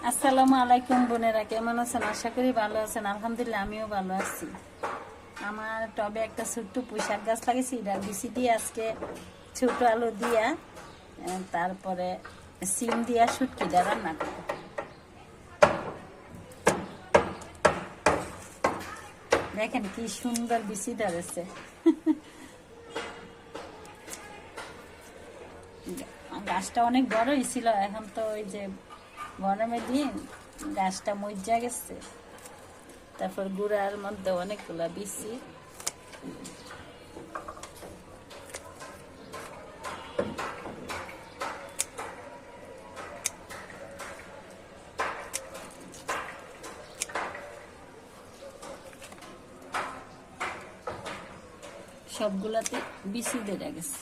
আসসালামু আলাইকুম বোনেরা, কেমন আছেন? আশা করি ভালো আছেন। আলহামদুলিল্লাহ আমিও ভালো আছি। আমার টবে একটা ছোট্ট পুঁইশাক গাছ লাগিয়েছি, এটা বিচি দিয়ে আজকে ছোট আলু দিয়া তারপরে সিম দিয়া শুটকিটা রান্না করবো। দেখেন কি সুন্দর বিচি ধরেছে। গাছটা অনেক বড়ই ছিল, এখন তো ওই যে গরমের দিন গাছটা মজ্জা গেছে। তারপর গুড়ার মধ্যে অনেকগুলা বিচি। সবগুলাতে বিচি দিয়ে গেছে।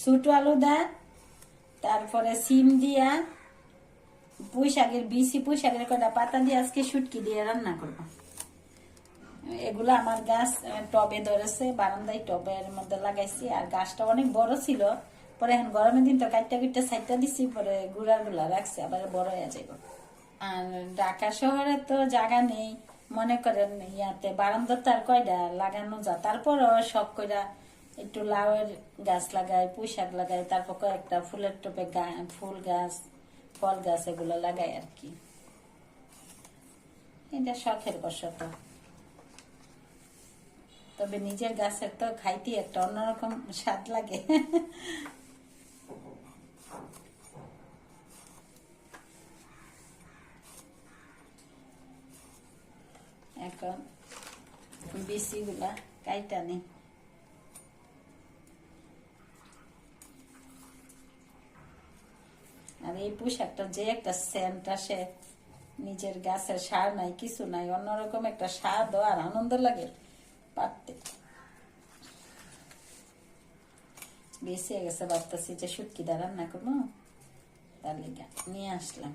ছোট আলু দা, তারপরে সিম দিয়া, পুঁইশাকের বিচি, পুঁইশাকের কটা পাতা দিয়ে আজকে শুটকি দিয়ে রান্না করবো। এগুলো আমার গাছ টবে ধরেছে, বারান্দায় টবের মধ্যে লাগাইছি। আর গাছটা অনেক বড় ছিল, পরে এখন গরমের দিন তো কাটটা কুটটা সাইডটা দিছি, পরে গুলা রাখছি, আবার বড় হয়ে যাবে। আর ঢাকা শহরে তো জায়গা নেই, মনে করেন ইয়াতে বারান্দার তার কয়টা লাগানো যা, তারপর শখ কইরা একটু লাউয়ের গাছ লাগাই, পুঁই শাক লাগাই, তারপর কয়েকটা ফুলের টপে ফুল গাছ, ফল গাছ এগুলো লাগাই আর কি। এটা শখের বশত। তবে নিজের গাছের তো খাইতে একটা অন্যরকম স্বাদ লাগে। এখন বিচি গুলা কাইটা নি। আর এই পোশাকটা যে একটা সেন্ট আসে, নিজের গাছের সার নাই কিছু নাই, অন্যরকম একটা স্বাদ আর আনন্দ লাগে পারতে। বেশি গেছে, ভাবতেছি যে শুটকি দা রান্না করবো, তার লেগে নিয়ে আসলাম।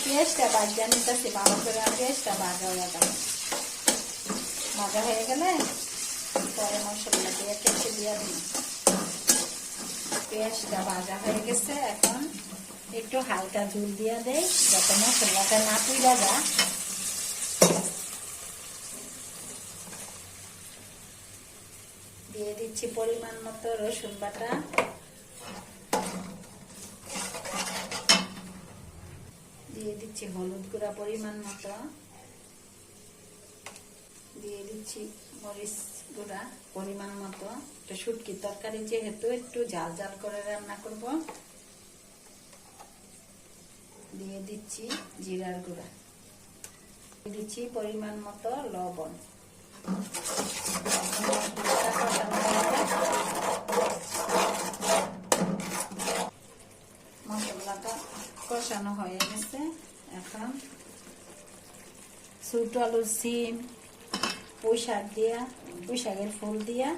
পেঁয়াজটা ভাজা নিতেছি ভালো করে, পেঁয়াজটা ভাজা হয়ে গেল। ভাজা হয়ে গেলে পরে মশলা দিয়ে কেটে দিয়ে দিই। পেঁয়াজটা ভাজা হয়ে গেছে, এখন একটু হালকা ঝুল দিয়ে দেই যাতে মশলাটা না পুড়া যায়। দিয়ে দিচ্ছি পরিমাণ মতো রসুন বাটা, দিয়ে দিচ্ছি হলুদ গুঁড়া পরিমাণ মতো, দিয়ে দিচ্ছি মরিচ গুঁড়া পরিমাণ মতো। একটা শুটকি তরকারি যেহেতু একটু ঝাল ঝাল করে রান্না করব। দিয়ে দিচ্ছি জিরার গুঁড়া, দিয়ে দিচ্ছি পরিমাণ মতো লবণ। মশলাটা কষানো হয়ে গেছে, এখন ছোট আলু, সিম, পুঁইশাক দিয়া, পুঁইশাকের ফুল দিয়া,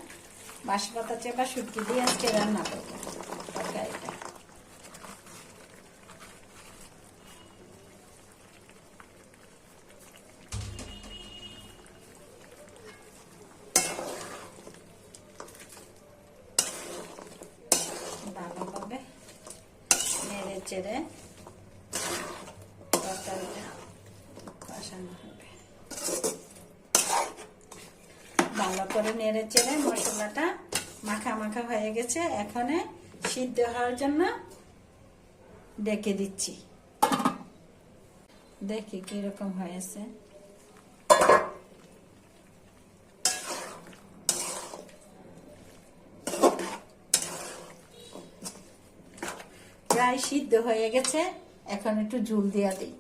বাঁশ পাতা চেপা শুটকি দিয়ে আজকে রান্না করবো তরকারিটা। ভালোভাবে নেড়ে চেড়ে তরকারিটা কষানো হবে। ভালো করে নেড়ে চেড়ে মশলাটা মাখা মাখা হয়ে গেছে, এখন সিদ্ধ হওয়ার জন্য ডেকে দিচ্ছি। দেখি কিরকম হয়েছে। প্রায় সিদ্ধ হয়ে গেছে, এখন একটু ঝুল দিয়া দিই।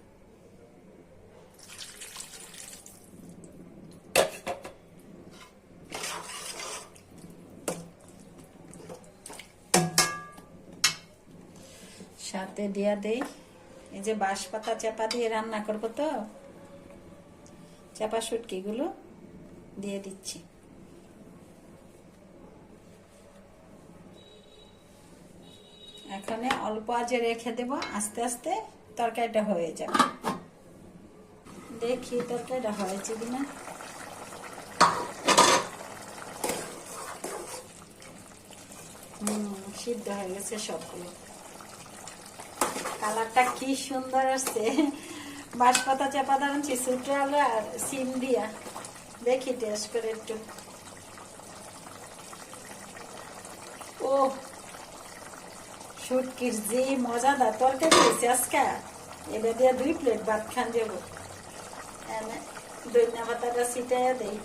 সাথে দিয়া দেই এই যে বাঁশ পাতা চাপা দিয়ে রান্না করবো, তো চাপা শুটকি গুলো দিয়ে দিচ্ছি। এখানে অল্প আঁচে রেখে দেব, আস্তে আস্তে তরকারিটা হয়ে যাবে। দেখি তরকারিটা হয়েছে কিনা। সিদ্ধ হয়ে গেছে সবগুলো। কালারটা কি সুন্দর আসছে। বাঁশ পাতা চাপা দাঁড়াচ্ছি, ছোট আলু আর সিম দিয়া। দেখি টেস্ট করে একটু। ও শুটকির যে মজাদার তরকারি হয়েছে আজকে, এটা দিয়ে 2 প্লেট ভাত খান যাব। ধনিয়া পাতাটা ছিটাইয়া দেই।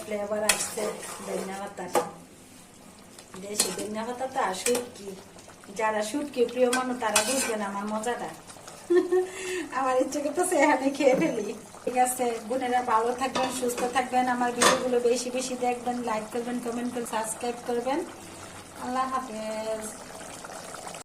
ফ্লেভার আসছে ধনিয়া পাতার। দেশি ধনিয়া পাতা তো আর শুটকি, যারা শুটকি প্রিয় মানুষ তারা বুঝবেন আমার মজাটা। আমার ইচ্ছে করতেছে এখানে খেয়ে ফেলি। ঠিক আছে বোনেরা, ভালো থাকবেন, সুস্থ থাকবেন, আমার ভিডিওগুলো বেশি বেশি দেখবেন, লাইক করবেন, কমেন্ট করবেন, সাবস্ক্রাইব করবেন। আল্লাহ হাফেজ।